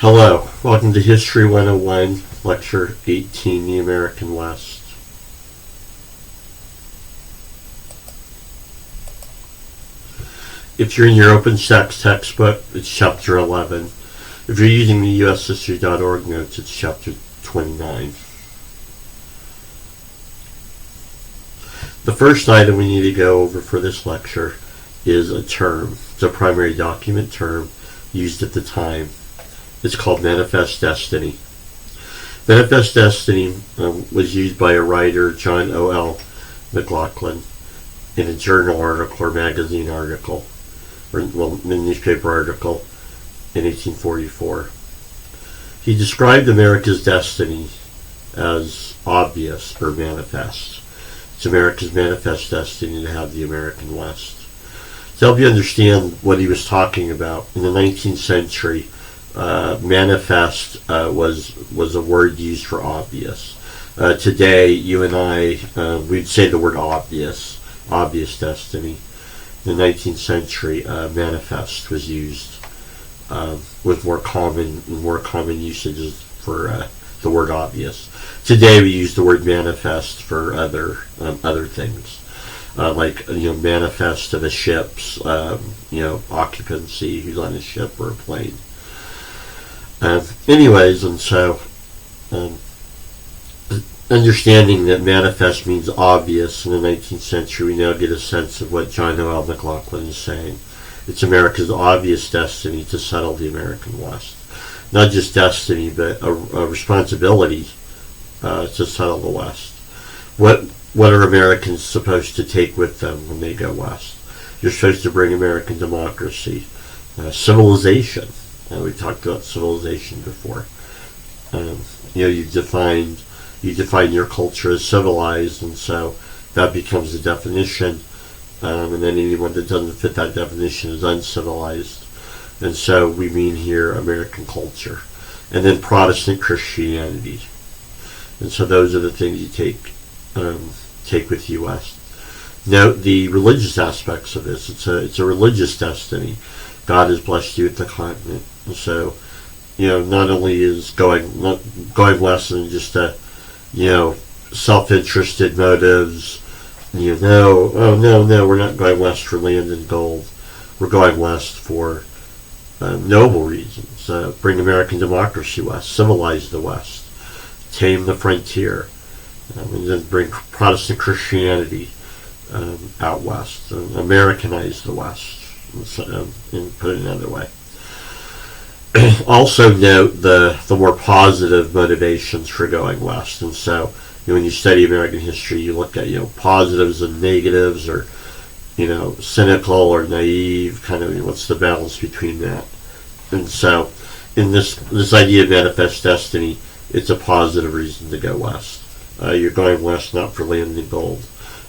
Hello, welcome to History 101, Lecture 18, The American West. If you're in your open textbook, it's Chapter 11. If you're using the ushistory.org notes, it's Chapter 29. The first item we need to go over for this lecture is a term. It's a primary document term used at the time. It's called Manifest Destiny. Manifest Destiny was used by a writer, John O.L. McLaughlin, in a journal article or magazine article, or a newspaper article in 1844. He described America's destiny as obvious or manifest. It's America's manifest destiny to have the American West. To help you understand what he was talking about, in the 19th century, manifest was a word used for obvious. Today, you and I, we'd say the word obvious destiny. In the 19th century, manifest was used with more common usages for the word obvious. Today, we use the word manifest for other things. Like manifest of a ship's occupancy, who's on a ship or a plane. Understanding that manifest means obvious in the 19th century, we now get a sense of what John O.L. McLaughlin is saying. It's America's obvious destiny to settle the American West. Not just destiny, but a responsibility to settle the West. What are Americans supposed to take with them when they go West? You're supposed to bring American democracy, civilization. We talked about civilization before. You define your culture as civilized, and so that becomes the definition. And then anyone that doesn't fit that definition is uncivilized. And so we mean here American culture, and then Protestant Christianity. And so those are the things you take with you West. Note the religious aspects of this. It's a religious destiny. God has blessed you with the continent. And so, not only is going west and just self-interested motives, no, we're not going west for land and gold. We're going west for noble reasons. Bring American democracy west, civilize the West, tame the frontier, and then bring Protestant Christianity out west, Americanize the West, and put it another way. Also note the more positive motivations for going west. And so when you study American history, you look at positives and negatives, or cynical or naive, kind of what's the balance between that. And so in this idea of manifest destiny, it's a positive reason to go west. You're going west not for land and gold,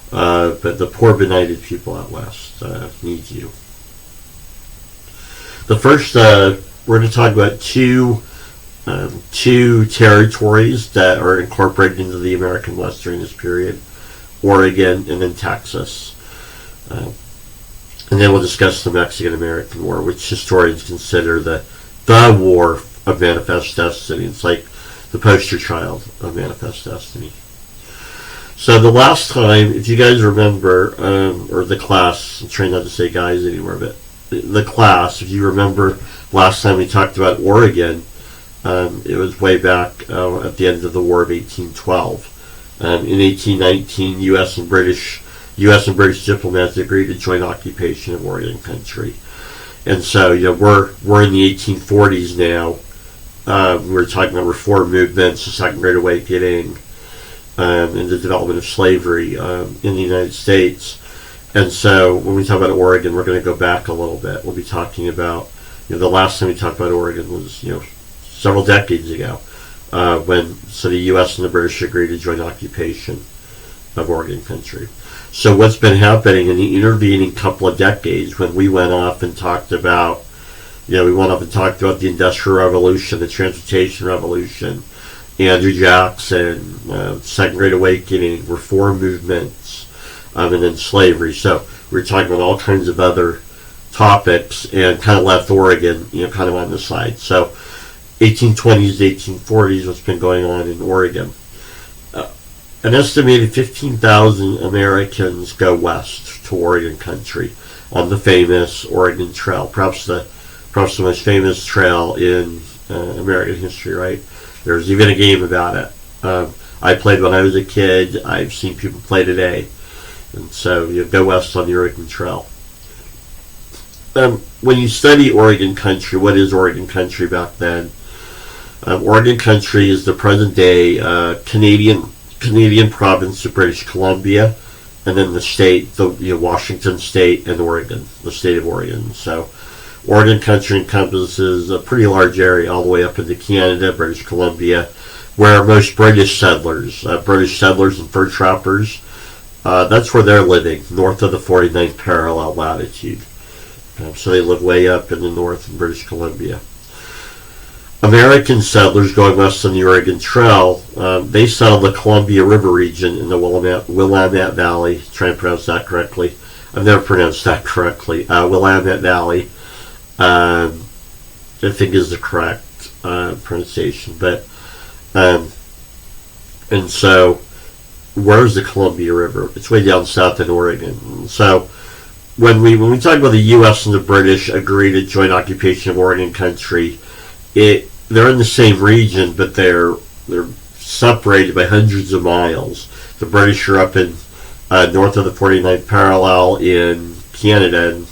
but the poor benighted people out west need you. The first, we're going to talk about two territories that are incorporated into the American West during this period: Oregon and then Texas. And then we'll discuss the Mexican-American War, which historians consider the war of manifest destiny. It's like the poster child of manifest destiny. So the last time, if you guys remember, or the class, I'm trying not to say guys anymore, but the class, if you remember last time we talked about Oregon, it was way back at the end of the War of 1812. In 1819, U.S. and British diplomats agreed to joint occupation of Oregon country. And so, we're in the 1840s now. We're talking about reform movements, the Second Great Awakening, and the development of slavery in the United States. And so when we talk about Oregon, we're going to go back a little bit. We'll be talking about, the last time we talked about Oregon was, several decades ago, when the U.S. and the British agreed to joint occupation of Oregon country. So what's been happening in the intervening couple of decades, when we went off and talked about, the Industrial Revolution, the Transportation Revolution, Andrew Jackson, Second Great Awakening, reform movements, and then slavery. So we're talking about all kinds of other topics and kind of left Oregon, kind of on the side. So 1820s to 1840s, what's been going on in Oregon. An estimated 15,000 Americans go west to Oregon country on the famous Oregon Trail, perhaps the most famous trail in American history, right? There's even a game about it. I played when I was a kid. I've seen people play today. And so you go west on the Oregon Trail. When you study Oregon country, what is Oregon country back then? Oregon country is the present day Canadian province of British Columbia, and then the state, Washington State and Oregon, the state of Oregon. So Oregon country encompasses a pretty large area all the way up into Canada, British Columbia, where most British settlers and fur trappers, that's where they're living, north of the 49th parallel latitude. So they live way up in the north in British Columbia. American settlers going west on the Oregon Trail, they settled the Columbia River region in the Willamette Valley. Try and pronounce that correctly. I've never pronounced that correctly. Willamette Valley, I think is the correct pronunciation. But and so, where's the Columbia River? It's way down south in Oregon. So when we talk about the U.S. and the British agree to joint occupation of Oregon country, they're in the same region, but they're separated by hundreds of miles. The British are up in north of the 49th parallel in Canada, and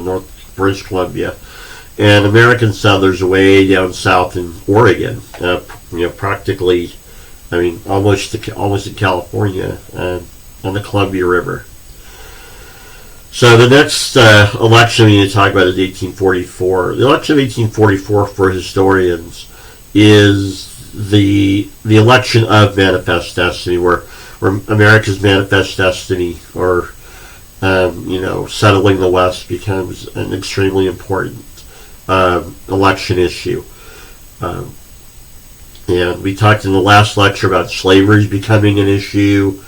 North British Columbia, and American settlers are way down south in Oregon. Practically, almost in California, on the Columbia River. So the next election we need to talk about is 1844. The election of 1844 for historians is the election of Manifest Destiny, where America's Manifest Destiny, or settling the West, becomes an extremely important election issue. And we talked in the last lecture about slavery becoming an issue.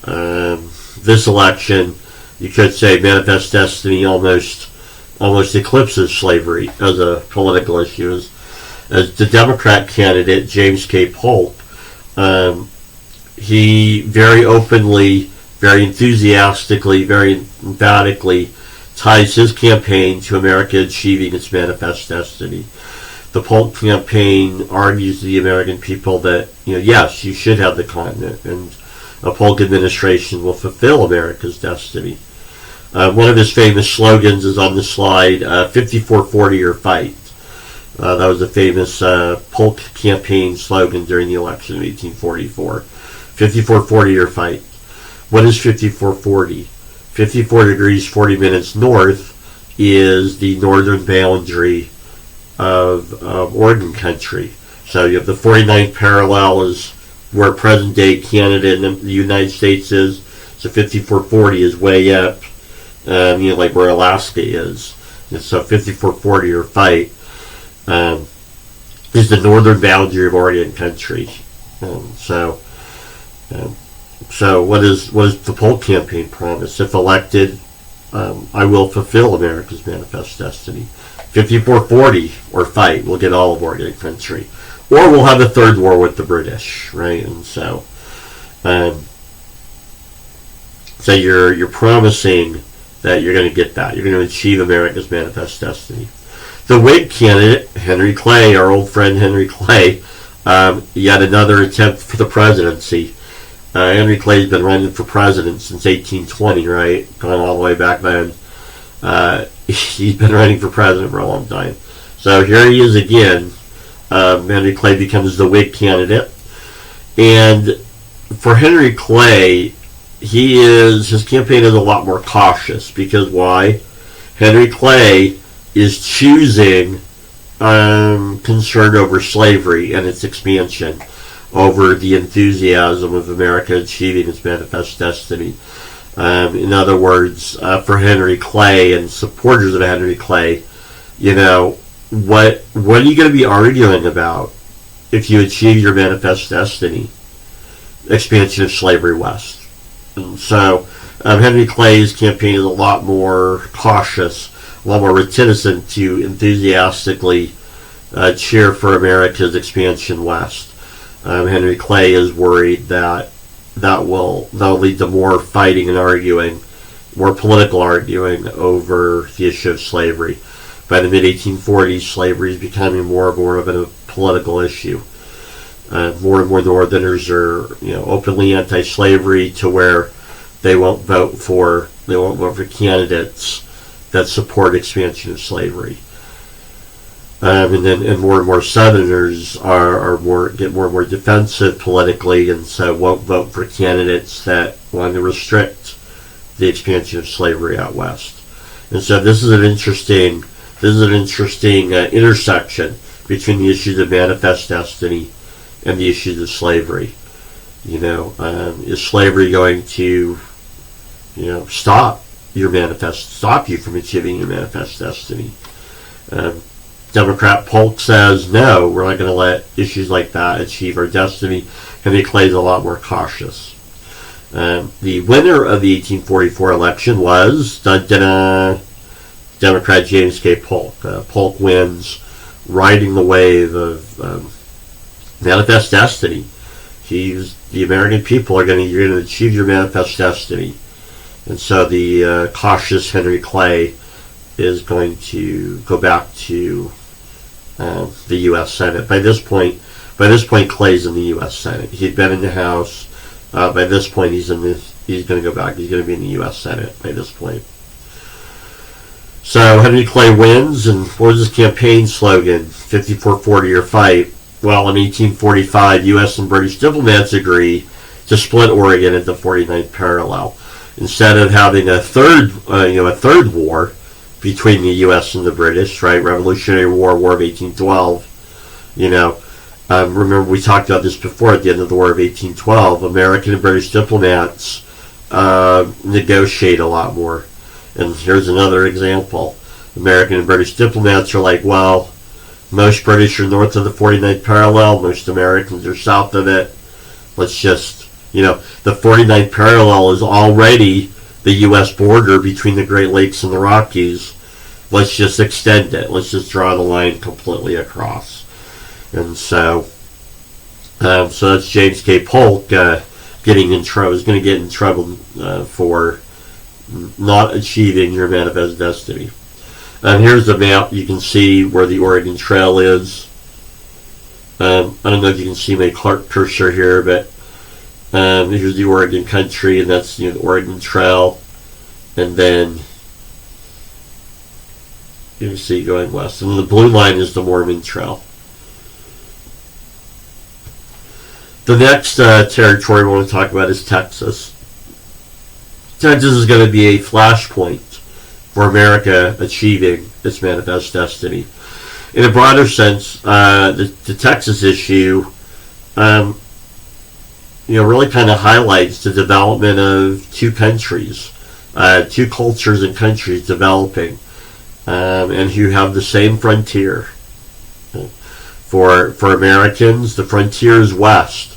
This election, you could say, Manifest Destiny almost eclipses slavery as a political issue. As the Democrat candidate, James K. Polk, he very openly, very enthusiastically, very emphatically ties his campaign to America achieving its Manifest Destiny. The Polk campaign argues to the American people that, yes, you should have the continent, and a Polk administration will fulfill America's destiny. One of his famous slogans is on the slide, 5440 or fight. That was a famous Polk campaign slogan during the election of 1844. 5440 or fight. What is 5440? 54 degrees 40 minutes north is the northern boundary of Oregon country. So you have the 49th parallel is where present-day Canada and the United States is. So 5440 is way up, like where Alaska is. And so 5440 or fight is the northern boundary of Oregon country. So what is the Polk campaign promise? If elected, I will fulfill America's Manifest Destiny. 5440 or fight, we'll get all of Oregon country, or we'll have a third war with the British, right? And so you're promising that you're going to get that. You're going to achieve America's Manifest Destiny. The Whig candidate, Henry Clay, our old friend Henry Clay, yet another attempt for the presidency. Henry Clay's been running for president since 1820, right? Going all the way back then. He's been running for president for a long time. So here he is again. Henry Clay becomes the Whig candidate. And for Henry Clay, his campaign is a lot more cautious, because why? Henry Clay is choosing concern over slavery and its expansion over the enthusiasm of America achieving its Manifest Destiny. In other words, for Henry Clay and supporters of Henry Clay, what are you going to be arguing about if you achieve your Manifest Destiny? Expansion of slavery west. And so Henry Clay's campaign is a lot more cautious, a lot more reticent to enthusiastically cheer for America's expansion west. Henry Clay is worried that that'll lead to more fighting and arguing, more political arguing over the issue of slavery. By the mid-1840s, slavery is becoming more and more of a political issue. More and more Northerners are, openly anti-slavery to where they won't vote for candidates that support expansion of slavery. And more and more Southerners get more and more defensive politically, and so won't vote for candidates that want to restrict the expansion of slavery out west. And so this is an interesting intersection between the issues of manifest destiny and the issues of slavery. Is slavery going to, stop you from achieving your manifest destiny? Democrat Polk says, no, we're not going to let issues like that achieve our destiny. Henry Clay is a lot more cautious. The winner of the 1844 election was Democrat James K. Polk. Polk wins, riding the wave of manifest destiny. The American people you're going to achieve your manifest destiny. And so the cautious Henry Clay is going to go back to the U.S. Senate. By this point, Clay's in the U.S. Senate. He'd been in the House. By this point, he's going to go back. He's going to be in the U.S. Senate by this point. So Henry Clay wins, and what was his campaign slogan? 54-40 or fight. Well, in 1845, U.S. and British diplomats agree to split Oregon into 49th parallel. Instead of having a third war between the U.S. and the British, right? Revolutionary War of 1812. Remember we talked about this before. At the end of the War of 1812, American and British diplomats negotiate a lot more. And here's another example. American and British diplomats are like, well, most British are north of the 49th parallel, most Americans are south of it. Let's just, the 49th parallel is already the U.S. border between the Great Lakes and the Rockies. Let's just extend it. Let's just draw the line completely across. And so that's James K. Polk getting in trouble. Is going to get in trouble for not achieving your manifest destiny. Here's the map. You can see where the Oregon Trail is. I don't know if you can see my cursor here, but here's the Oregon country, and that's the Oregon Trail. And then you can see going west. And the blue line is the Mormon Trail. The next territory we want to talk about is Texas. Texas is going to be a flashpoint for America achieving its manifest destiny. In a broader sense, the Texas issue, really kind of highlights the development of two countries, two cultures and countries developing, and who have the same frontier. For Americans, the frontier is west.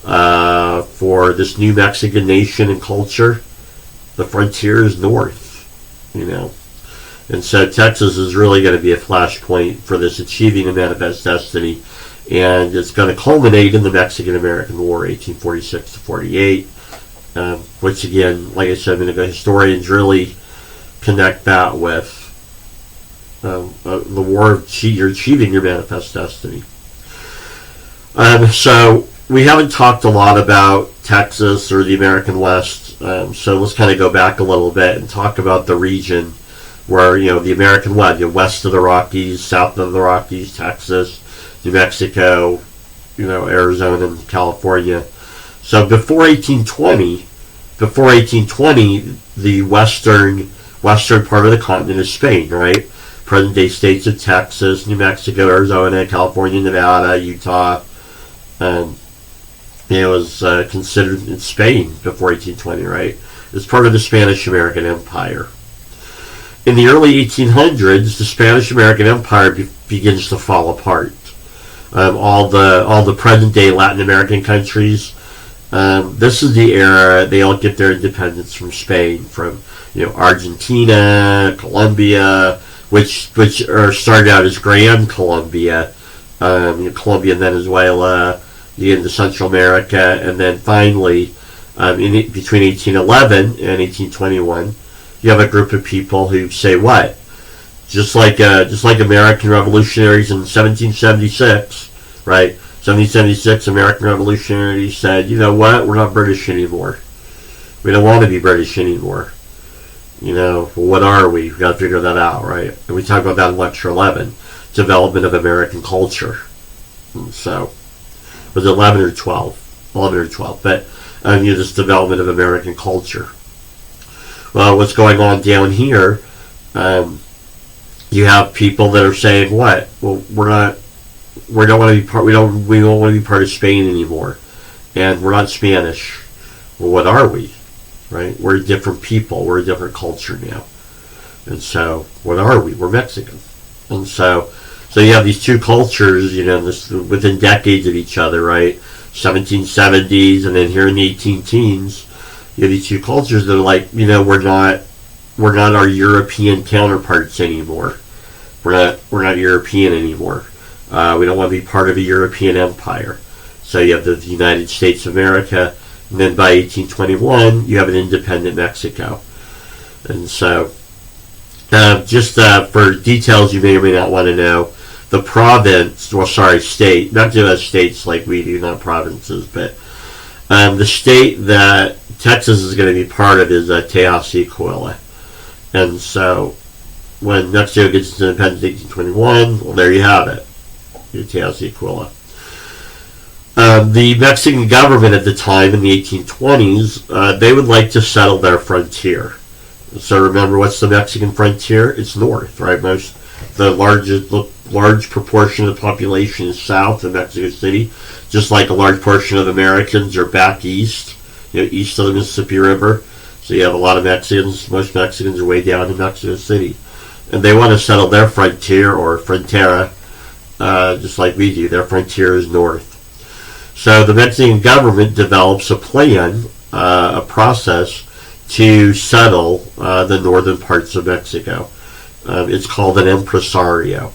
For this new Mexican nation and culture, the frontier is north. And so Texas is really going to be a flashpoint for this achieving a manifest destiny, and it's going to culminate in the Mexican-American War, 1846 to 48, which again, like I said, historians really connect that with the war of you're achieving your manifest destiny. So we haven't talked a lot about Texas or the American West, so let's kind of go back a little bit and talk about the region where, the American West, west of the Rockies, south of the Rockies, Texas, New Mexico, Arizona and California. So before 1820, the western part of the continent is Spain, right? Present-day states of Texas, New Mexico, Arizona, California, Nevada, Utah. It was considered in Spain before 1820, right? It's part of the Spanish-American Empire. In the early 1800s, the Spanish-American Empire begins to fall apart. All the present-day Latin American countries, this is the era they all get their independence from Spain, from Argentina, Colombia, which are started out as Gran Colombia, Colombia and Venezuela, into Central America, and then finally, between 1811 and 1821, you have a group of people who say what? Just like American revolutionaries in 1776, right? 1776, American revolutionaries said, you know what? We're not British anymore. We don't want to be British anymore. Well, what are we? We've got to figure that out, right? And we talk about that in Lecture 11, development of American culture. And so, was it 11 or 12? 11 or 12. But, this development of American culture. Well, what's going on down here, you have people that are saying, what? Well, we don't want to be part of Spain anymore. And we're not Spanish. Well, what are we? Right? We're a different people. We're a different culture now. And so, what are we? We're Mexican. And so you have these two cultures, within decades of each other, right? 1770s, and then here in the 18 teens, you have these two cultures that are like, we're not our European counterparts anymore. We're not European anymore. We don't want to be part of a European empire. So you have the United States of America, and then by 1821, you have an independent Mexico. And so, just for details you may or may not want to know, the state, not just states like we do, not provinces, but the state that Texas is going to be part of is Tejas y Coahuila. And so, when Mexico gets its independence in 1821, well, there you have it. Tejas y Coahuila. The Mexican government at the time, in the 1820s, they would like to settle their frontier. So remember, what's the Mexican frontier? It's north, right? The large proportion of the population is south of Mexico City, just like a large portion of Americans are back east, east of the Mississippi River. So you have a lot of Mexicans. Most Mexicans are way down in Mexico City, and they want to settle their frontier, or frontera, just like we do. Their frontier is north. So the Mexican government develops a plan, a process to settle the northern parts of Mexico. It's called an empresario.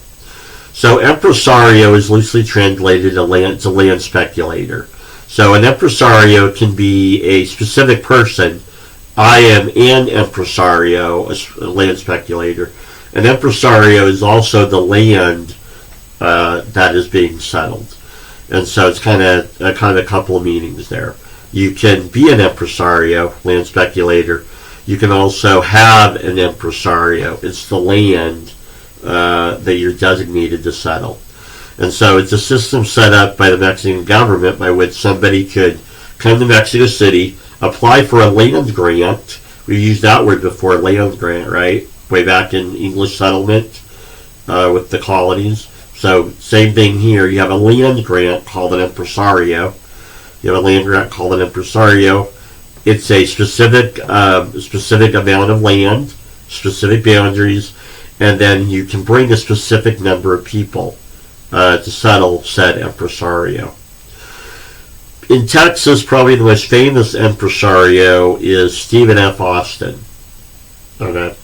So empresario is loosely translated to land speculator. So an empresario can be a specific person. I am an empresario, a land speculator. An empresario is also the land that is being settled. And so it's kind of a couple of meanings there. You can be an empresario, land speculator. You can also have an empresario. It's the land that you're designated to settle. And so it's a system set up by the Mexican government by which somebody could come to Mexico City, apply for a land grant. We used that word before, land grant, right? Way back in English settlement with the colonies. So same thing here. You have a land grant called an empresario. You have a land grant called an empresario. It's a specific amount of land, specific boundaries, and then you can bring a specific number of people to settle said empresario. In Texas, probably the most famous empresario is Stephen F. Austin. Okay.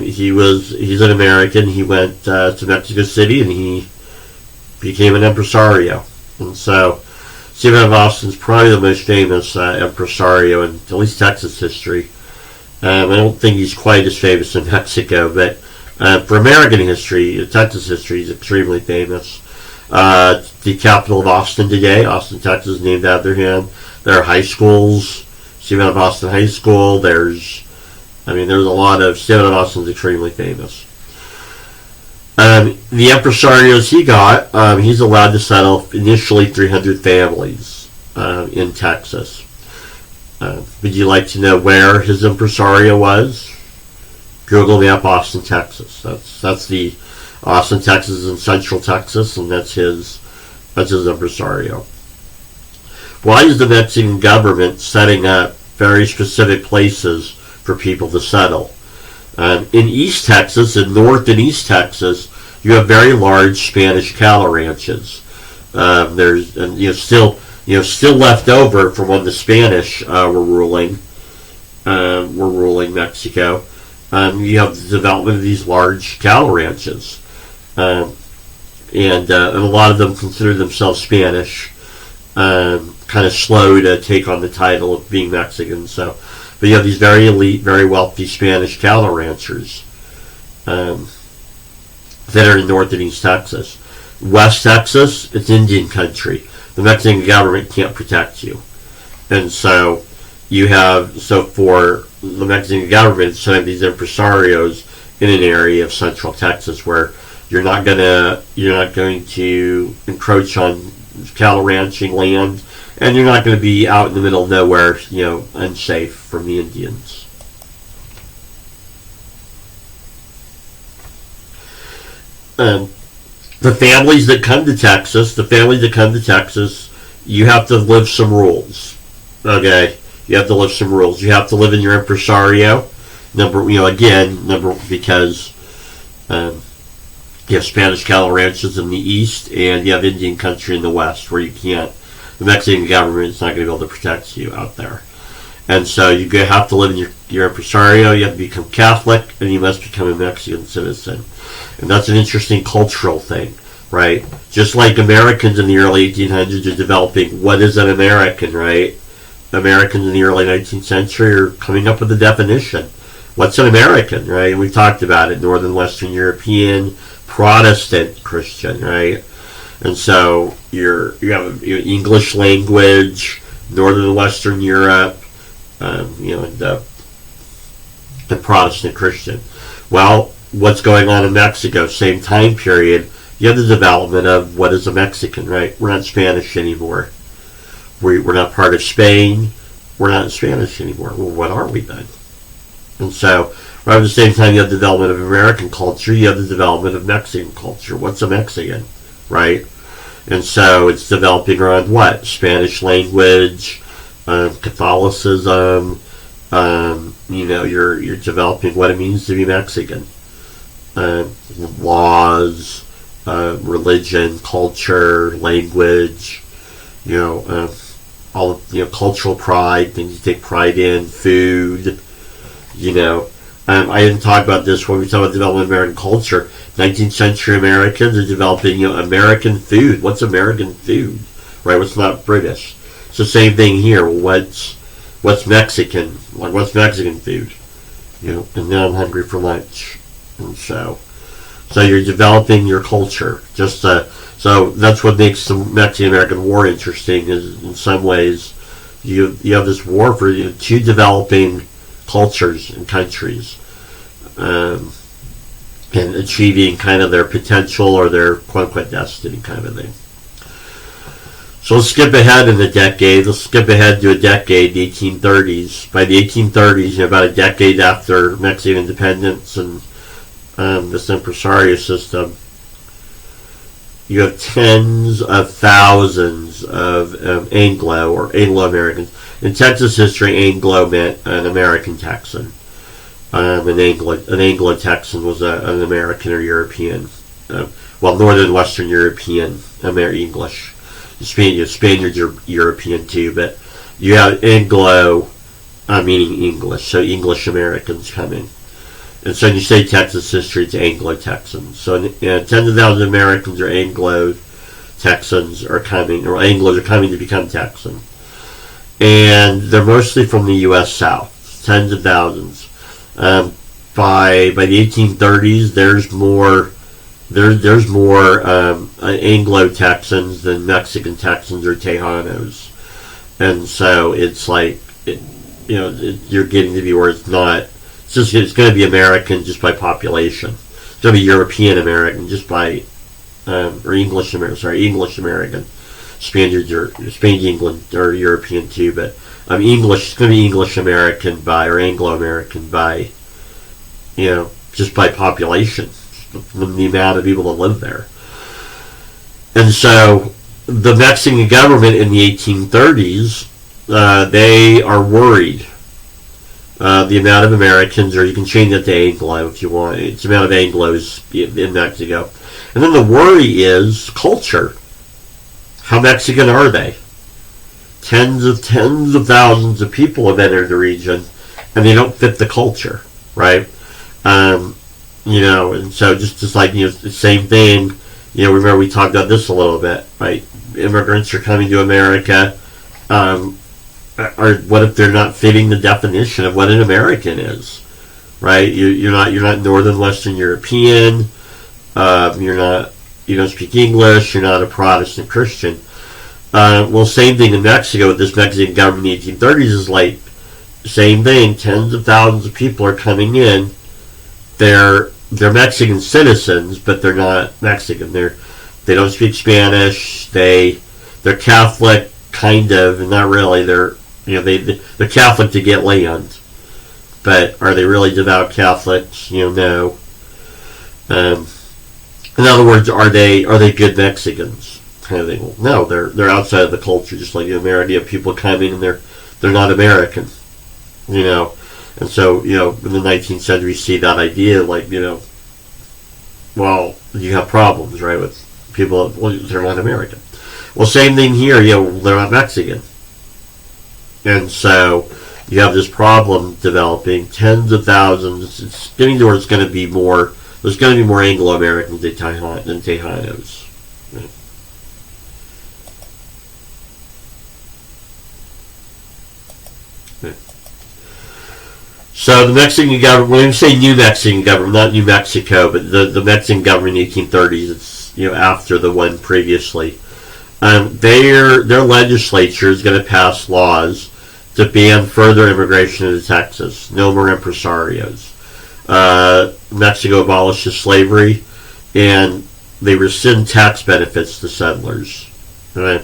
He's an American. He went to Mexico City and he became an empresario. And so Stephen F. Austin's probably the most famous empresario in at least Texas history. I don't think he's quite as famous in Mexico, but for American history, Texas history, he's extremely famous. The capital of Austin today, Austin, Texas, is named after him. There are high schools, Stephen F. Austin High School. There's a lot of, Stephen F. Austin's extremely famous. The empresarios he got, he's allowed to settle initially 300 families in Texas. Would you like to know where his impresario was? Google map Austin, Texas. That's the Austin, Texas is in central Texas, and that's his impresario. Why is the Mexican government setting up very specific places for people to settle? In East Texas, in North and East Texas, you have very large Spanish cattle ranches. There's still left over from when the Spanish were ruling Mexico. You have the development of these large cattle ranches. And a lot of them consider themselves Spanish, kind of slow to take on the title of being Mexican. So, but you have these very elite, very wealthy Spanish cattle ranchers that are in North and East Texas. West Texas, it's Indian country. The Mexican government can't protect you, and so for the Mexican government, so have these impresarios in an area of Central Texas where you're not going to encroach on cattle ranching land, and you're not going to be out in the middle of nowhere, unsafe from the Indians. The families that come to Texas, you have to live some rules. Okay, you have to live some rules. You have to live in your impresario. Because you have Spanish cattle ranches in the east, and you have Indian country in the west, where the Mexican government is not going to be able to protect you out there. And so you have to live in your impresario, you have to become Catholic, and you must become a Mexican citizen. And that's an interesting cultural thing, right? Just like Americans in the early 1800s are developing what is an American, right? Americans in the early 19th century are coming up with a definition. What's an American, right? And we talked about it, Northern Western European, Protestant Christian, right? And so you have your English language, Northern and Western Europe, the Protestant Christian. Well, what's going on in Mexico? Same time period. You have the development of what is a Mexican, right? We're not Spanish anymore. We're not part of Spain. We're not Spanish anymore. Well, what are we then? And so, right at the same time you have the development of American culture, you have the development of Mexican culture. What's a Mexican, right? And so it's developing around what? Spanish language, Catholicism. You're developing what it means to be Mexican. Laws, religion, culture, language. All cultural pride, things you take pride in, food. I didn't talk about this when we talk about development of American culture. 19th century Americans are developing, American food. What's American food, right? What's not British? It's the same thing here. What's Mexican? Like, what's Mexican food? And now I'm hungry for lunch. And so you're developing your culture. So that's what makes the Mexican-American War interesting. Is in some ways you have this war for two developing cultures and countries, and achieving kind of their potential or their quote-unquote destiny kind of thing. So let's skip ahead in the decade. Let's skip ahead to a decade, the 1830s. By the 1830s, about a decade after Mexican independence and this impresario system, you have tens of thousands of Anglo or Anglo-Americans. In Texas history, Anglo meant an American Texan. An Anglo-Texan was an American or European. Northern and Western European, English. Spaniards are European too, but you have Anglo, meaning English, so English-Americans coming. And so when you say Texas history, it's Anglo-Texans. So tens of thousands of Americans or Anglo-Texans are coming, or Anglos are coming to become Texan. And they're mostly from the U.S. South, tens of thousands. By the 1830s, there's more Anglo-Texans than Mexican Texans or Tejanos. And so it's like, you're getting to be where it's not. It's going to be American just by population. It's going to be European American just by, or English American. Spaniards or Spain, England are European too, but English. It's going to be English American by, or Anglo American by, just by population, the amount of people that live there. And so the Mexican government in the 1830s, they are worried. The amount of Americans, or you can change that to Anglo if you want. It's the amount of Anglos in Mexico. And then the worry is culture. How Mexican are they? Tens of thousands of people have entered the region, and they don't fit the culture, right? Um, and so just like, the same thing, remember we talked about this a little bit, right? Immigrants are coming to America. Or what if they're not fitting the definition of what an American is, right? You're not Northern Western European. You don't speak English. You're not a Protestant Christian. Well, same thing in Mexico with this Mexican government in the 1830s is like same thing. Tens of thousands of people are coming in. They're Mexican citizens, but they're not Mexican. They don't speak Spanish. They're Catholic, kind of, and not really. They're Catholic to get land, but are they really devout Catholics? No. In other words, are they good Mexicans? Kind of thing. Well, no, they're outside of the culture, just like in America. You have people coming and they're not American, And so, in the 19th century, you see that idea, like, well, you have problems, right, with people. Well, they're not American. Well, same thing here. They're not Mexican, and so you have this problem developing. Tens of thousands. It's getting to where it's going to be more. There's going to be more Anglo-Americans than Tejanos. Right? Right. So the Mexican government, when we say New Mexican government, not New Mexico, but the Mexican government in the 1830s, it's after the one previously. Their legislature is going to pass laws to ban further immigration into Texas. No more impresarios. Mexico abolishes slavery, and they rescind tax benefits to settlers. Right?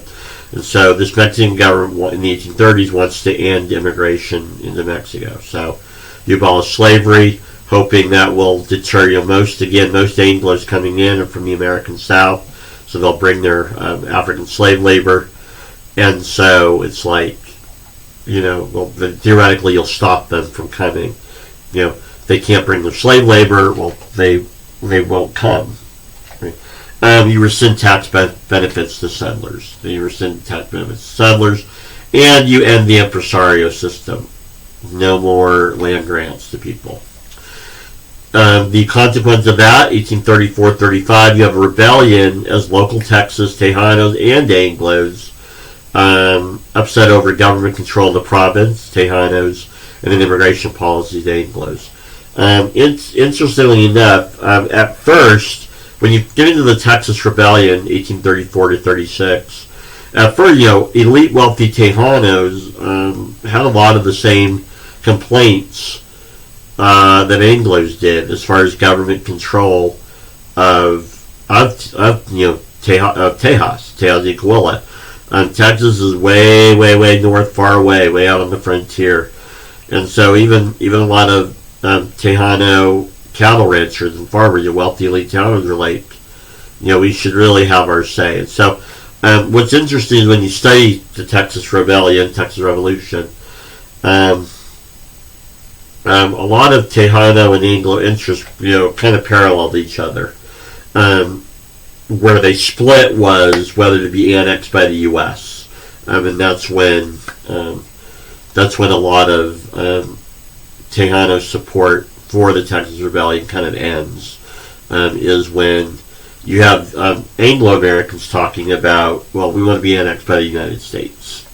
And so this Mexican government in the 1830s wants to end immigration into Mexico. So you abolish slavery, hoping that will deter most Anglos coming in are from the American South, so they'll bring their African slave labor, and so it's like, theoretically you'll stop them from coming. They can't bring their slave labor, well, they won't come. Right? You rescind tax benefits to settlers. And you end the impresario system. No more land grants to people. The consequence of that, 1834-35, you have a rebellion as local Texas, Tejanos, and Anglos upset over government control of the province, Tejanos, and an immigration policy to Anglos. Interestingly enough, at first, when you get into the Texas Rebellion, 1834-36, at first, elite wealthy Tejanos had a lot of the same complaints that Anglos did as far as government control of Tejas y Coahuila. Texas is way, way, way north, far away, way out on the frontier, and so even a lot of Tejano cattle ranchers and farmers, wealthy elite Tejanos, are like, we should really have our say. And so, what's interesting is when you study the Texas Rebellion, Texas Revolution, a lot of Tejano and Anglo interests, kind of paralleled each other. Where they split was whether to be annexed by the U.S. And that's when a lot of Tejano support for the Texas Rebellion kind of ends. Is when you have Anglo-Americans talking about, well, we want to be annexed by the United States.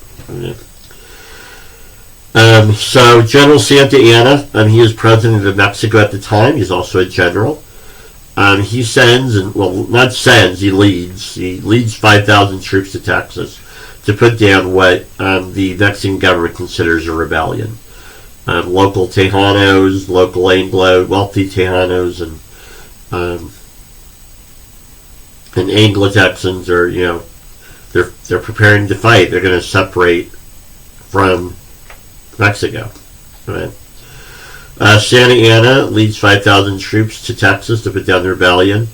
So General Santa Anna, he is president of Mexico at the time. He's also a general. He leads 5,000 troops to Texas to put down what the Mexican government considers a rebellion. Local Tejanos, local Anglo, wealthy Tejanos, and Anglo-Texans are, they're preparing to fight. They're going to separate from Mexico. Right? Santa Anna leads 5,000 troops to Texas to put down the rebellion,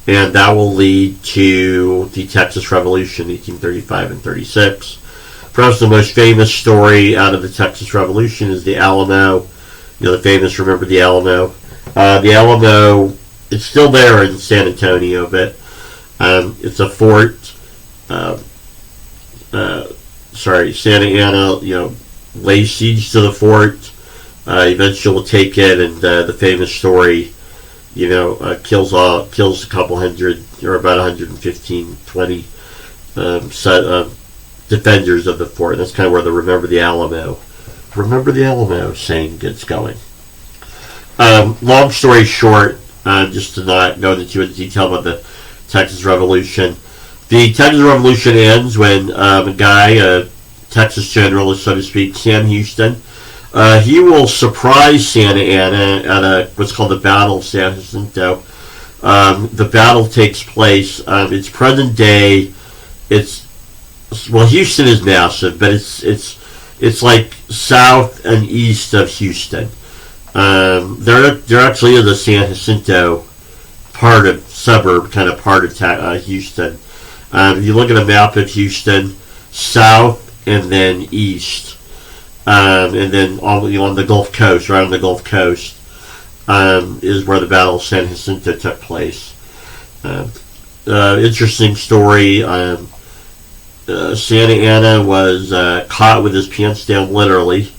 and that will lead to the Texas Revolution, 1835 and 36. Perhaps the most famous story out of the Texas Revolution is the Alamo. The famous, remember the Alamo? The Alamo, it's still there in San Antonio, but it's a fort. Santa Anna, lays siege to the fort. Eventually will take it, and the famous story, kills a couple hundred, or about 115, 20 defenders of the fort. And that's kind of where the Remember the Alamo saying gets going. Long story short, just to not go into too much detail about the Texas Revolution. The Texas Revolution ends when a guy, a Texas general, so to speak, Sam Houston, he will surprise Santa Anna at what's called the Battle of San Jacinto. The battle takes place. It's present day. Houston is massive, but it's like south and east of Houston. There actually is a San Jacinto suburb kind of part of Houston. If you look at a map of Houston, south and then east, and then on the Gulf Coast, right on the Gulf Coast, is where the Battle of San Jacinto took place. Interesting story. Santa Anna was caught with his pants down, literally,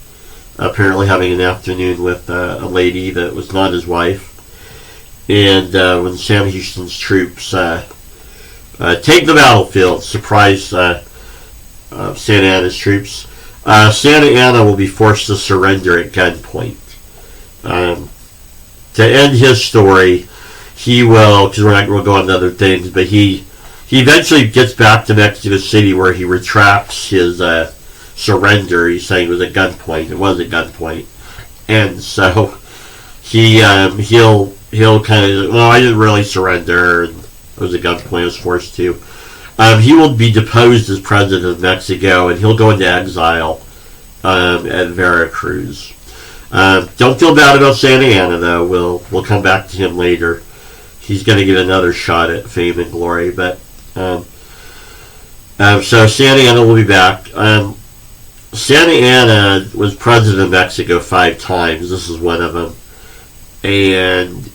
apparently having an afternoon with a lady that was not his wife. And when Sam Houston's troops take the battlefield, surprise Santa Anna's troops, Santa Anna will be forced to surrender at gunpoint. To end his story, he will, because we'll go on to other things, but he eventually gets back to Mexico City where he retracts his surrender. He's saying it was at gunpoint. It was at gunpoint. And so he'll kind of, I didn't really surrender. It was a gunpoint. I was forced to. He will be deposed as president of Mexico, and he'll go into exile at Veracruz. Don't feel bad about Santa Anna, though. We'll come back to him later. He's going to get another shot at fame and glory. But so Santa Anna will be back. Santa Anna was president of Mexico 5 times. This is one of them. And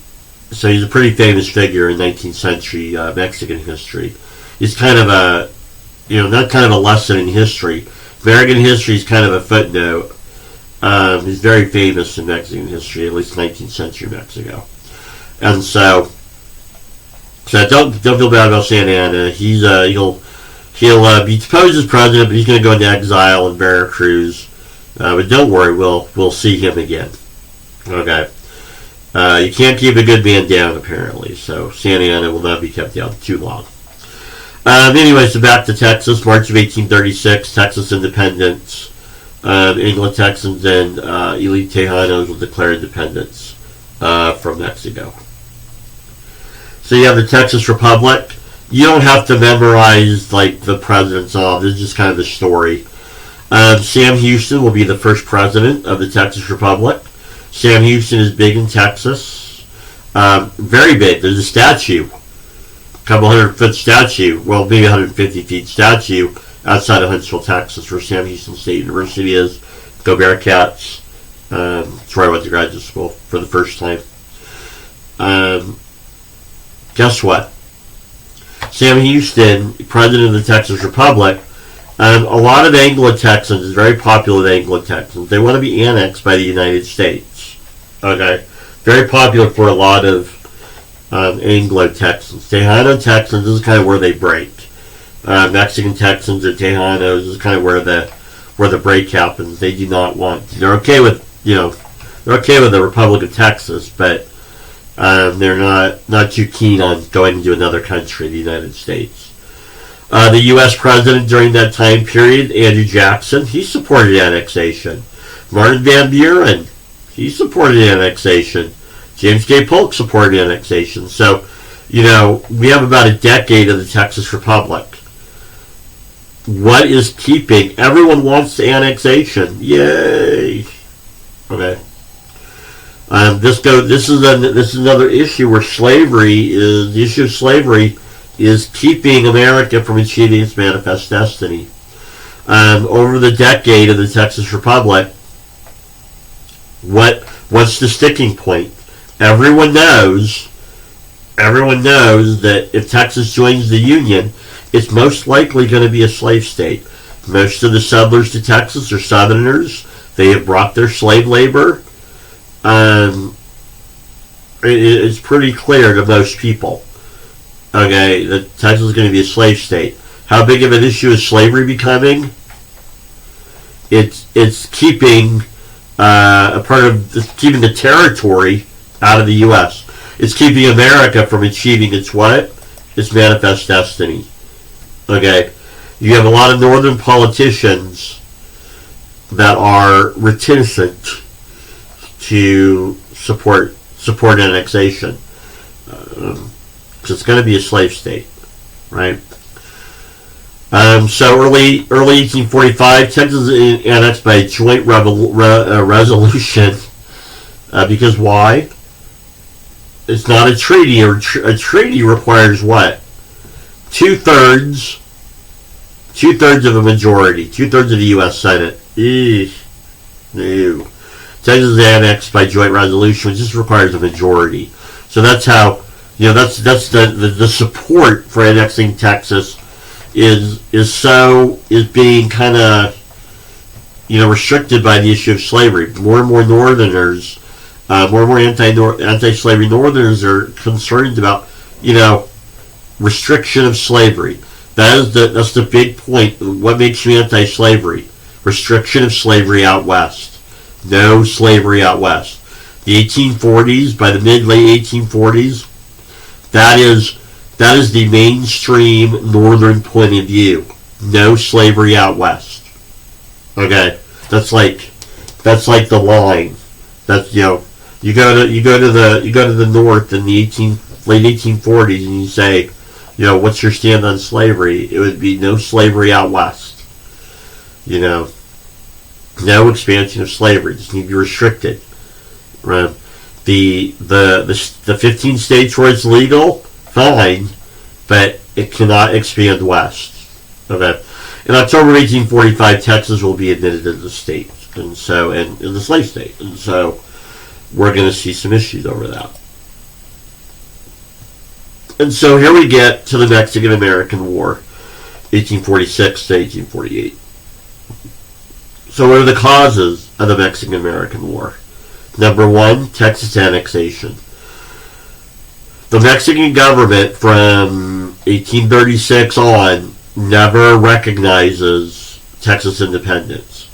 so he's a pretty famous figure in 19th century Mexican history. He's kind of not kind of a lesson in history. American history is kind of a footnote. He's very famous in Mexican history, at least 19th century Mexico. And so don't feel bad about Santa Anna. He'll be deposed as president, but he's going to go into exile in Veracruz. But don't worry, we'll see him again. Okay. You can't keep a good man down, apparently. So Santa Anna will not be kept down too long. So back to Texas, March of 1836, Texas independence. Anglo-Texans and elite Tejanos will declare independence from Mexico. So you have the Texas Republic. You don't have to memorize like the presidents all. This is just kind of the story. Sam Houston will be the first president of the Texas Republic. Sam Houston is big in Texas. Very big. There's a statue. A couple 100-foot statue. Well, maybe 150 feet statue outside of Huntsville, Texas, where Sam Houston State University is. Go Bearcats. That's where I went to graduate school for the first time. Guess what? Sam Houston, president of the Texas Republic, a lot of Anglo-Texans, is very popular with Anglo-Texans. They want to be annexed by the United States. Okay? Very popular for a lot of Anglo-Texans. Tejano Texans, this is kind of where they break. Mexican Texans or Tejanos, this is kind of where the break happens. They do not want. They're okay with the Republic of Texas, but they're not too keen on going into another country, the United States. The U.S. president during that time period, Andrew Jackson, he supported annexation. Martin Van Buren, he supported annexation. James K. Polk supported annexation. So, we have about a decade of the Texas Republic. What is keeping? Everyone wants annexation. Yay! Okay. This is another issue where the issue of slavery is keeping America from achieving its manifest destiny. Over the decade of the Texas Republic, what's the sticking point? Everyone knows that if Texas joins the Union, it's most likely going to be a slave state. Most of the settlers to Texas are Southerners. They have brought their slave labor it's pretty clear to most people, okay, that Texas is going to be a slave state. How big of an issue is slavery becoming? It's keeping keeping the territory out of the U.S. It's keeping America from achieving its what? Its manifest destiny. Okay, you have a lot of northern politicians that are reticent to support annexation, because it's going to be a slave state, right? So early 1845, Texas is annexed by a joint resolution. Because why? It's not a treaty, or a treaty requires what? Two-thirds of a majority, 2/3 of the U.S. Senate. No. Texas is annexed by joint resolution, which just requires a majority. So that's how, that's the support for annexing Texas is being kind of, restricted by the issue of slavery. More and more Northerners, more and more anti-slavery Northerners are concerned about, restriction of slavery. That's the big point. What makes you anti-slavery? Restriction of slavery out west. No slavery out west. The 1840s, by the mid-late 1840s, that is the mainstream Northern point of view. No slavery out west. Okay, that's like the line. That's you go to the North in the late 1840s and you say, what's your stand on slavery? It would be no slavery out west. No expansion of slavery. Just need to be restricted. Right? The 15 states where it's legal, fine, but it cannot expand west. Okay. In October 1845, Texas will be admitted as a state, and in the slave state, and so we're going to see some issues over that. And so here we get to the Mexican-American War, 1846 to 1848. So what are the causes of the Mexican-American War? Number one, Texas annexation. The Mexican government from 1836 on never recognizes Texas independence.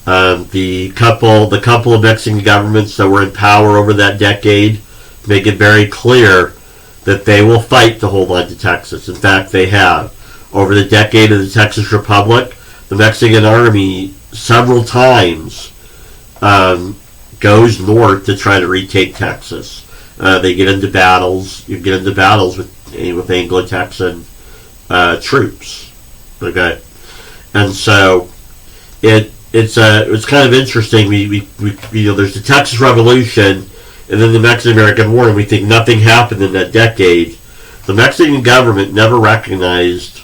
The couple of Mexican governments that were in power over that decade make it very clear that they will fight to hold on to Texas. In fact, they have. Over the decade of the Texas Republic, the Mexican army several times goes north to try to retake Texas. They get into battles. You get into battles with Anglo-Texan troops. Okay, and so it's kind of interesting. We there's the Texas Revolution, and then the Mexican-American War, and we think nothing happened in that decade. The Mexican government never recognized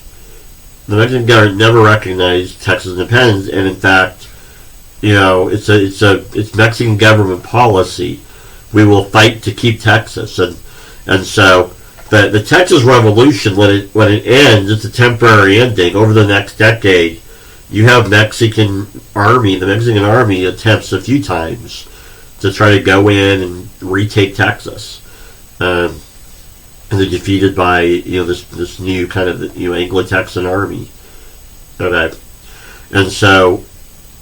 Texas independence, and in fact, it's Mexican government policy. We will fight to keep Texas, and so the Texas Revolution, when it ends, it's a temporary ending. Over the next decade, you have the Mexican army attempts a few times to try to go in and retake Texas, and they're defeated by this new kind of Anglo-Texan army. Okay, and so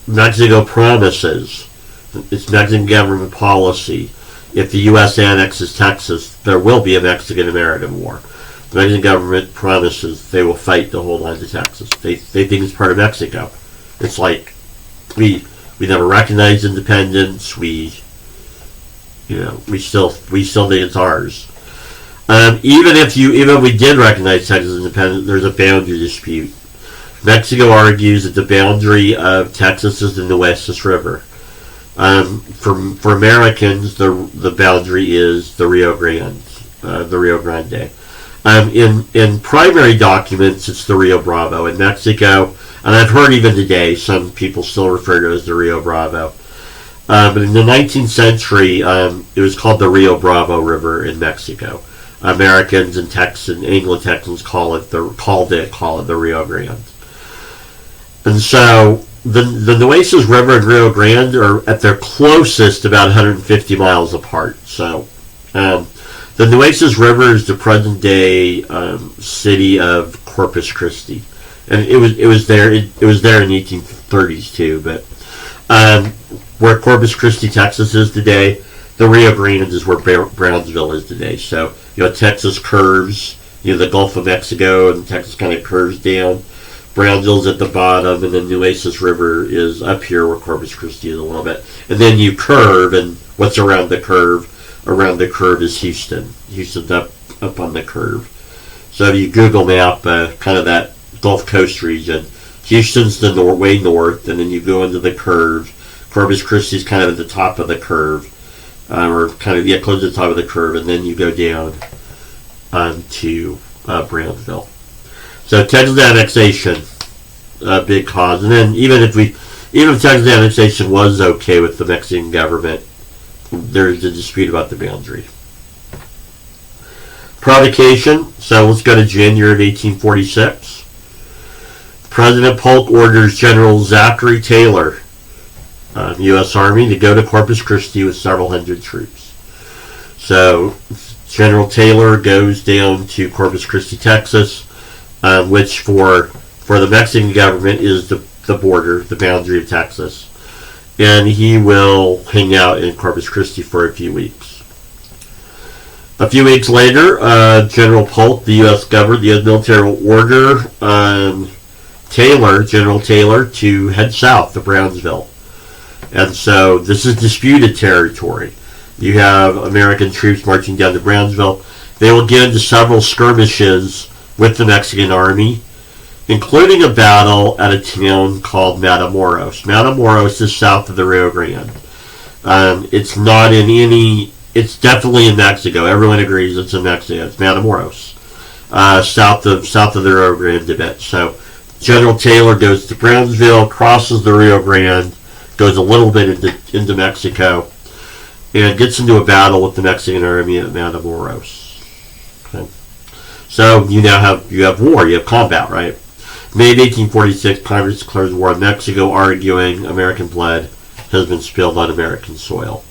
Mexico promises, it's Mexican government policy, if the U.S. annexes Texas, there will be a Mexican-American War. The Mexican government promises they will fight to hold on to Texas. They think it's part of Mexico. It's like we never recognized independence. We still think it's ours. Even if we did recognize Texas independence, there's a boundary dispute. Mexico argues that the boundary of Texas is the Nueces River. For Americans, the boundary is the Rio Grande. In primary documents, it's the Rio Bravo. In Mexico, and I've heard even today, some people still refer to it as the Rio Bravo. But in the 19th century, it was called the Rio Bravo River in Mexico. Americans and Anglo-Texans call it the Rio Grande. And so the Nueces River and Rio Grande are at their closest about 150 miles apart. So the Nueces River is the present day city of Corpus Christi, and it was there in the 1830s too. But where Corpus Christi, Texas is today, the Rio Grande is where Brownsville is today. So Texas curves, the Gulf of Mexico, and Texas kind of curves down. Brownsville's at the bottom, and the Nueces River is up here where Corpus Christi is a little bit. And then you curve, and what's around the curve? Around the curve is Houston. Houston's up on the curve. So if you Google map kind of that Gulf Coast region, Houston's the way north, and then you go into the curve. Corpus Christi's kind of at the top of the curve, or kind of close to the top of the curve, and then you go down to Brownsville. So Texas annexation, a big cause, and then even if Texas annexation was okay with the Mexican government, there's a dispute about the boundary. Provocation. So let's go to January of 1846. President Polk orders General Zachary Taylor, U.S. Army, to go to Corpus Christi with several hundred troops. So General Taylor goes down to Corpus Christi, Texas, which for the Mexican government is the border, the boundary of Texas. And he will hang out in Corpus Christi for a few weeks. A few weeks later, General Polk, the U.S. government, the U.S. military will order General Taylor, to head south to Brownsville. And so this is disputed territory. You have American troops marching down to Brownsville. They will get into several skirmishes with the Mexican army, including a battle at a town called Matamoros. Matamoros is south of the Rio Grande. It's not in any... It's definitely in Mexico. Everyone agrees it's in Mexico. It's Matamoros, south of the Rio Grande a bit. So General Taylor goes to Brownsville, crosses the Rio Grande, goes a little bit into Mexico, and gets into a battle with the Mexican army at Matamoros. Okay. So you have war, you have combat, right? May 1846, Congress declares war on Mexico, arguing American blood has been spilled on American soil.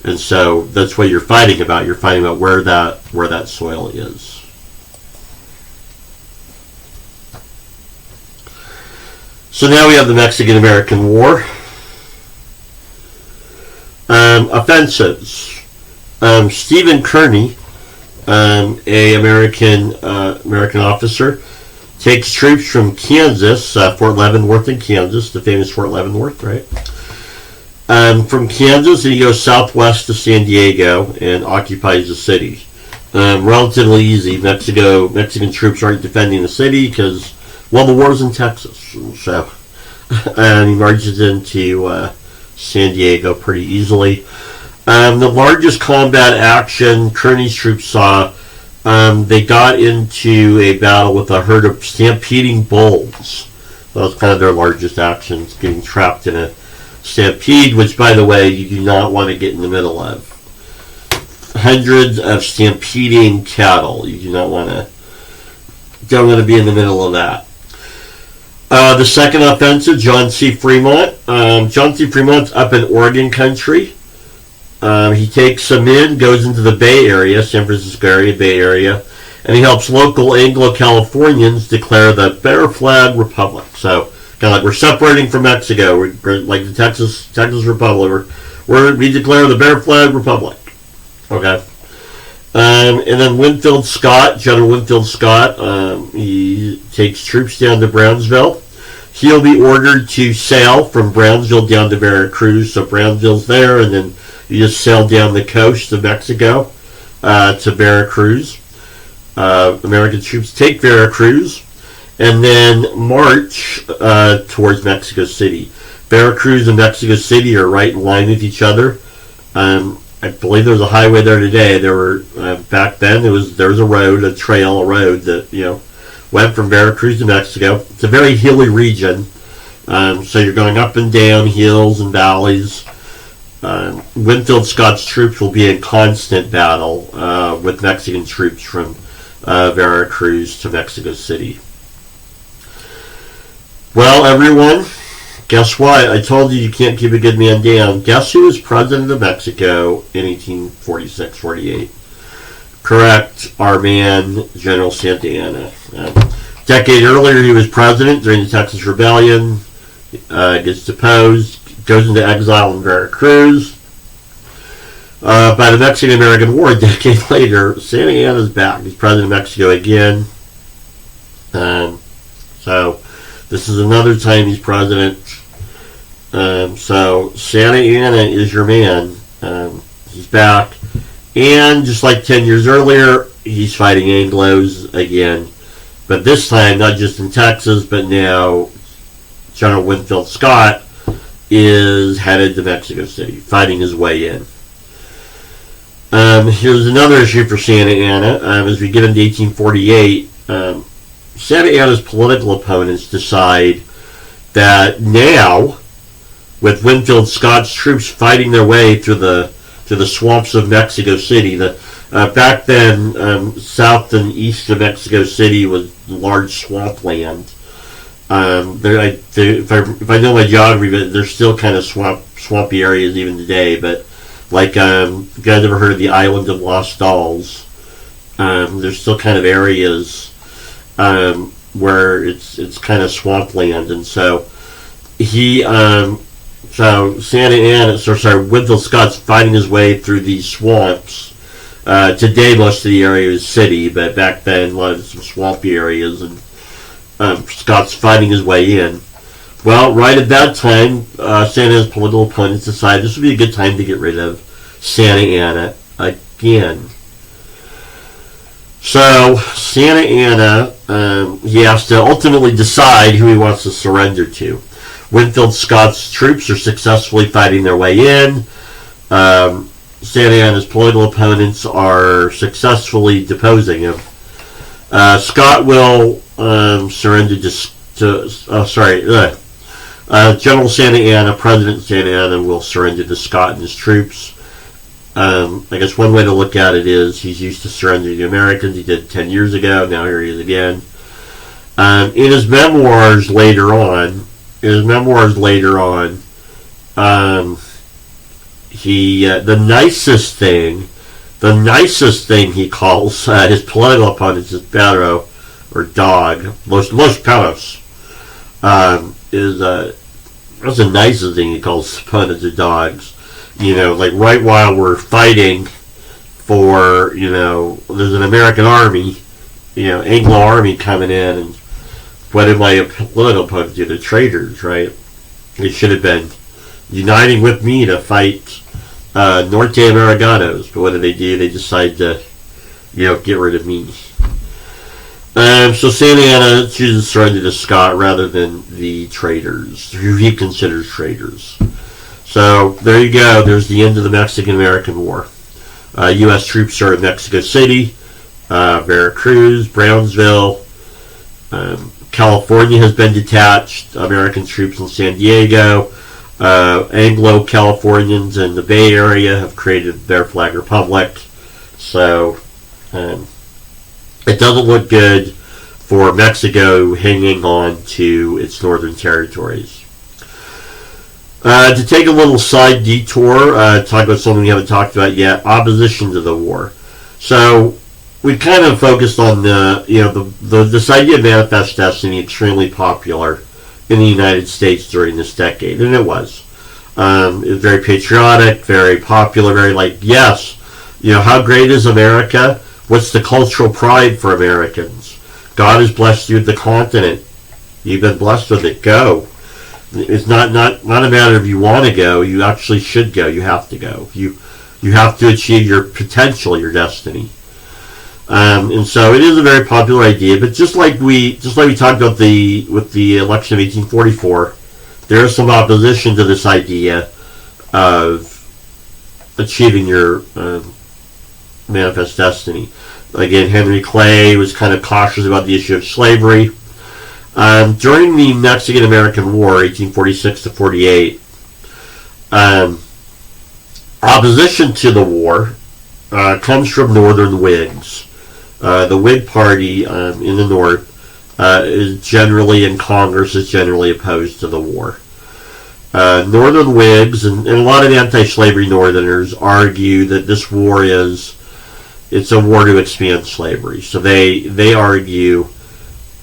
And so that's what you're fighting about. You're fighting about where that soil is. So now we have the Mexican-American War. Offenses. Stephen Kearny, a American officer, takes troops from Kansas, Fort Leavenworth in Kansas, the famous Fort Leavenworth, right? From Kansas, he goes southwest to San Diego and occupies the city. Relatively easy. Mexican troops aren't defending the city because, well, the war's in Texas. So, and he marches into San Diego pretty easily. The largest combat action Kearny's troops saw, they got into a battle with a herd of stampeding bulls. That was kind of their largest action, getting trapped in a stampede, which, by the way, you do not want to get in the middle of. Hundreds of stampeding cattle. You don't want to be in the middle of that. The second offensive, John C. Fremont. John C. Fremont's up in Oregon country. He takes some men, goes into the Bay Area, San Francisco area, Bay Area, and he helps local Anglo-Californians declare the Bear Flag Republic. So, kind of like we're separating from Mexico. We're like the Texas Republic. We declare the Bear Flag Republic. Okay. And then Winfield Scott, General Winfield Scott, he takes troops down to Brownsville. He'll be ordered to sail from Brownsville down to Veracruz. So Brownsville's there, and then you just sail down the coast of Mexico to Veracruz. American troops take Veracruz and then march towards Mexico City. Veracruz and Mexico City are right in line with each other. I believe there's a highway there today. There were back then there was a road that went from Veracruz to Mexico. It's a very hilly region, so you're going up and down hills and valleys. Winfield Scott's troops will be in constant battle with Mexican troops from Veracruz to Mexico City. Well, everyone, Guess what? I told you can't keep a good man down. Guess who was president of Mexico in 1846-48? Correct, our man, General Santa Anna. A decade earlier, he was president during the Texas Rebellion, gets deposed, goes into exile in Veracruz. By the Mexican-American War, a decade later, Santa Anna's back. He's president of Mexico again. So this is another time he's president. So Santa Anna is your man. He's back. And just like 10 years earlier, he's fighting Anglos again. But this time, not just in Texas, but now General Winfield Scott is headed to Mexico City, fighting his way in. Here's another issue for Santa Anna. As we get into 1848, Santa Anna's political opponents decide that now, with Winfield Scott's troops fighting their way through the swamps of Mexico City, back then, south and east of Mexico City was large swampland. If I know my geography, but there's still kind of swampy areas even today. But like, you guys ever heard of the island of Lost Dolls? There's still kind of areas where it's kind of swampland, and so Winfield Scott's fighting his way through these swamps. Today, most of the area is city, but back then, a lot of some swampy areas, and Scott's fighting his way in. Well, right at that time, Santa's political opponents decided this would be a good time to get rid of Santa Anna again. So, Santa Anna, he has to ultimately decide who he wants to surrender to. Winfield Scott's troops are successfully fighting their way in. Santa Anna's political opponents are successfully deposing him. Scott will surrender General Santa Anna, President Santa Anna, will surrender to Scott and his troops. I guess one way to look at it is he's used to surrendering to the Americans. He did 10 years ago. Now here he is again. In his memoirs later on, the nicest thing he calls his political opponents is perro, or dog. Los perros that's the nicest thing he calls opponents are dogs. Like right while we're fighting for, there's an American army, Anglo army coming in, and what did my political opponents do? They're traitors, right? They should have been uniting with me to fight Norte Americanos, but what did they do? They decided to, get rid of me. So Santa Anna chooses to surrender to Scott rather than the traitors, who he considers traitors. So there you go. There's the end of the Mexican-American War. U.S. troops are in Mexico City, Veracruz, Brownsville. California has been detached. American troops in San Diego. Anglo-Californians in the Bay Area have created their flag republic. So it doesn't look good for Mexico hanging on to its northern territories. To take a little side detour, talk about something we haven't talked about yet: opposition to the war. So we kind of focused on this idea of manifest destiny, extremely popular in the United States during this decade, and it was. It was very patriotic, very popular, very yes, how great is America? What's the cultural pride for Americans? God has blessed you with the continent. You've been blessed with it. Go. It's not a matter of you want to go. You actually should go. You have to go. You have to achieve your potential, your destiny. And so it is a very popular idea. But just like we talked about with the election of 1844, there is some opposition to this idea of achieving your manifest destiny. Again, Henry Clay was kind of cautious about the issue of slavery. During the Mexican-American War, 1846 to 48, opposition to the war comes from Northern Whigs. The Whig Party in the North is generally in Congress is generally opposed to the war. Northern Whigs and a lot of anti-slavery Northerners argue that this war it's a war to expand slavery. So they argue,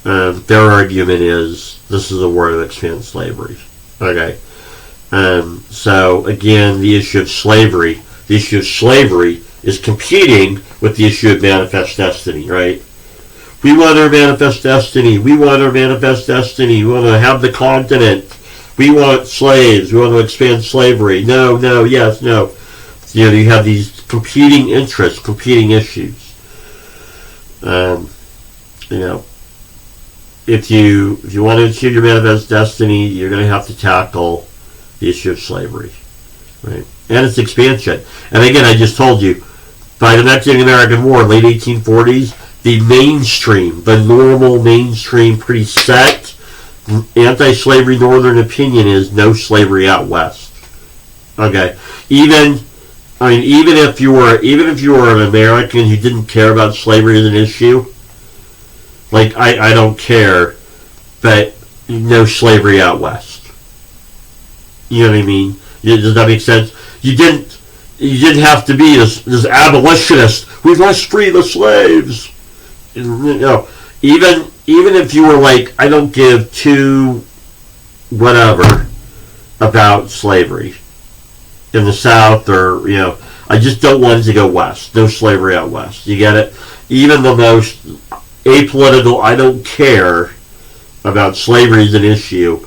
their argument is this is a war to expand slavery. Okay. So again, the issue of slavery is competing with the issue of manifest destiny, right? We want our manifest destiny. We want our manifest destiny. We want to have the continent. We want slaves. We want to expand slavery. No, yes, no. You have these competing interests, competing issues. If you want to achieve your manifest destiny, you're going to have to tackle the issue of slavery, right? And its expansion. And again, I just told you, by the Mexican-American War, late 1840s, the normal mainstream, pretty set anti-slavery Northern opinion is no slavery out west. Okay, even if you were an American who didn't care about slavery as an issue, like I don't care, but no slavery out west. You know what I mean? Does that make sense? You didn't have to be this abolitionist. We must free the slaves. Even if you were like, I don't give two whatever about slavery in the South, or I just don't want it to go west. No slavery out west. You get it? Even the most apolitical, I don't care about slavery as an issue,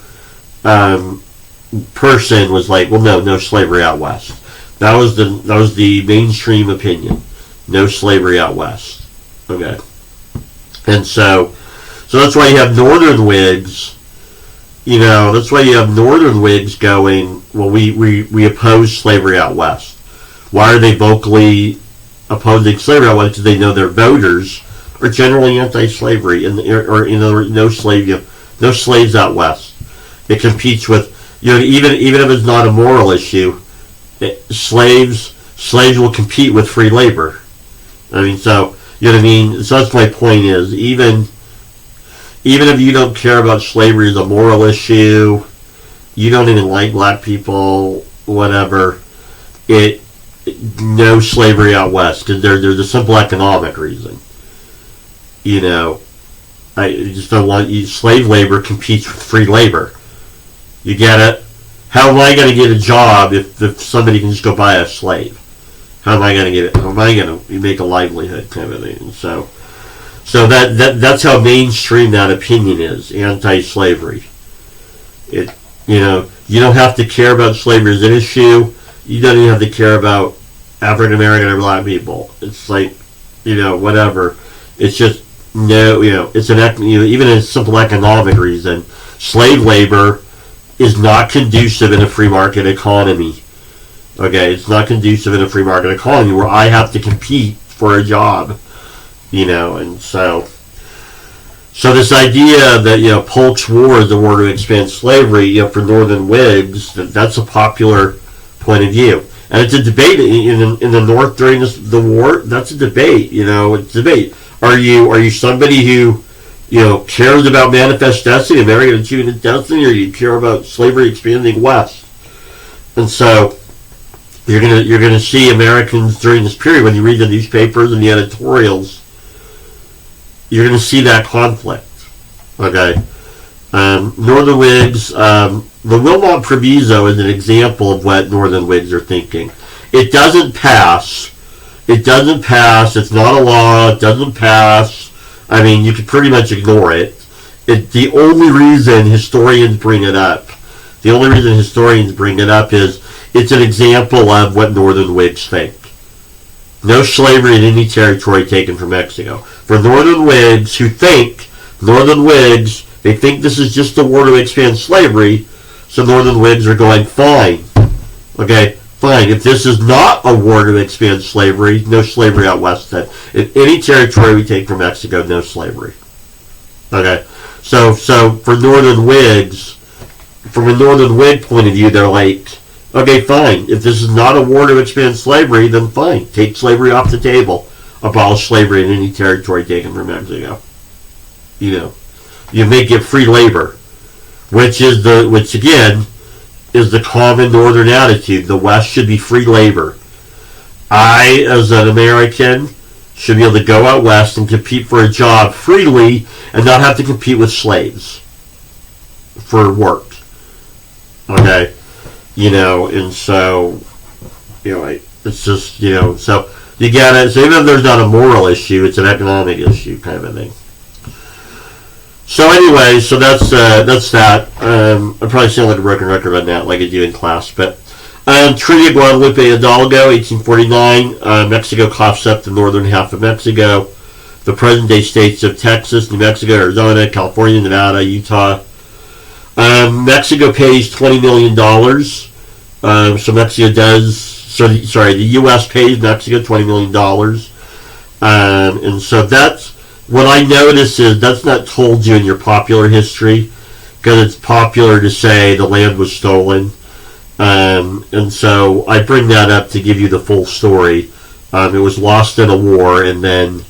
person was like, well, no slavery out west. That was the mainstream opinion. No slavery out west. Okay. And so that's why you have Northern Whigs. That's why you have Northern Whigs going, well, we oppose slavery out west. Why are they vocally opposing slavery out west? Because they know their voters are generally anti-slavery, no slaves out west. It competes with, even if it's not a moral issue, slaves will compete with free labor. So you know what I mean. So that's my point. Is even if you don't care about slavery as a moral issue, you don't even like black people, whatever. No slavery out west because there's a simple economic reason. I just don't want slave labor competes with free labor. You get it? How am I going to get a job if somebody can just go buy a slave? How am I going to get it? How am I going to make a livelihood kind of thing? So that's how mainstream that opinion is, anti-slavery. You don't have to care about slavery as an issue. You don't even have to care about African American or black people. It's like, whatever. It's just it's even a simple economic reason. Slave labor is not conducive in a free market economy. Okay, it's not conducive in a free market economy where I have to compete for a job. And so this idea that Polk's War is a war to expand slavery, for Northern Whigs, that's a popular point of view, and it's a debate in the North during the war. That's a debate. It's a debate. Are you somebody who cares about manifest destiny, American achieving its destiny, or you care about slavery expanding west? And so you're gonna see Americans during this period, when you read the newspapers and the editorials, you're gonna see that conflict. Okay, Northern Whigs. The Wilmot Proviso is an example of what Northern Whigs are thinking. It doesn't pass. It's not a law. It doesn't pass. You can pretty much ignore it. The only reason historians bring it up is it's an example of what Northern Whigs think. No slavery in any territory taken from Mexico. For Northern Whigs who think, they think this is just a war to expand slavery, so Northern Whigs are going, fine. Okay, fine. If this is not a war to expand slavery, no slavery out west then. In any territory we take from Mexico, no slavery. Okay, so for Northern Whigs, from a Northern Whig point of view, they're like, okay, fine. If this is not a war to expand slavery, then fine. Take slavery off the table. Abolish slavery in any territory taken from Mexico. You make it free labor, which again, is the common Northern attitude. The West should be free labor. I, as an American, should be able to go out West and compete for a job freely and not have to compete with slaves for work. Okay? And so, it's just, so you get it. So even if there's not a moral issue, it's an economic issue kind of a thing. So anyway, so that's that. I probably sound like a broken record on that, like I do in class. But Trinidad, Guadalupe, Hidalgo, 1849. Mexico coughs up the northern half of Mexico. The present-day states of Texas, New Mexico, Arizona, California, Nevada, Utah. Mexico pays $20 million. So Mexico does. Sorry, the U.S. pays Mexico $20 million. And so that's. What I notice is that's not told you in your popular history, because it's popular to say the land was stolen. And so I bring that up to give you the full story. It was lost in a war, and then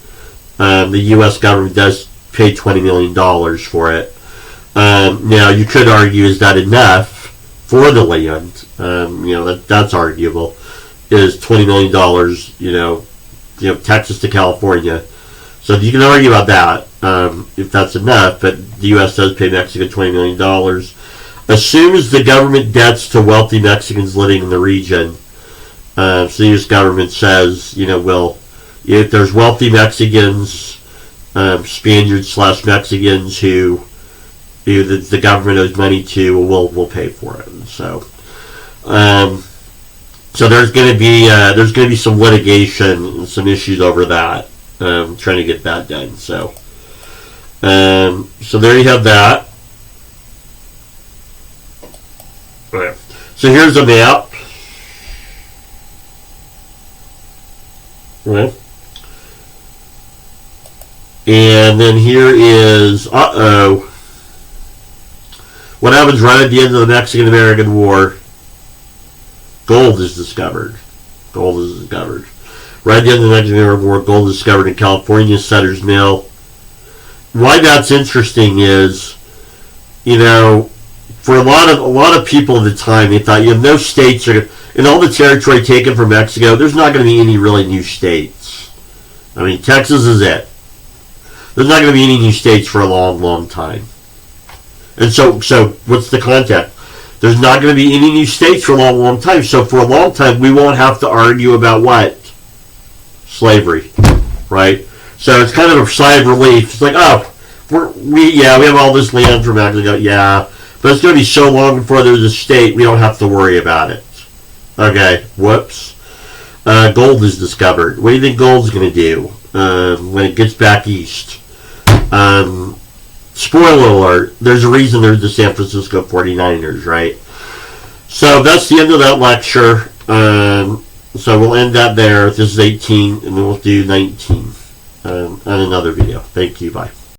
the U.S. government does pay $20 million for it. Now, you could argue, is that enough for the land? That's arguable. Is $20 million, Texas to California. So you can argue about that, if that's enough, but the U.S. does pay Mexico $20 million. Assumes the government debts to wealthy Mexicans living in the region. So the U.S. government says, if there's wealthy Mexicans, Spaniards/Mexicans who the government owes money to, we'll pay for it. And so there's going to be some litigation and some issues over that. Trying to get that done. So there you have that. Right. So here's a map. Right. And then here is, what happens right at the end of the Mexican-American War? Gold is discovered. Right at the end of the Mexican-American War, gold is discovered in California, Sutter's Mill. Why that's interesting is, for a lot of people at the time, they thought, no states are, in all the territory taken from Mexico, there's not going to be any really new states. I mean, Texas is it. There's not going to be any new states for a long, long time. And so what's the context? There's not going to be any new states for a long, long time. So for a long time, we won't have to argue about what? Slavery, right? So it's kind of a sigh of relief. It's like, we have all this land from Mexico, but it's going to be so long before there's a state, we don't have to worry about it. Okay, whoops. Gold is discovered. What do you think gold's going to do when it gets back east? Spoiler alert, there's a reason there's the San Francisco 49ers, right? So that's the end of that lecture. So we'll end that there. This is 18, and then we'll do 19 on another video. Thank you. Bye.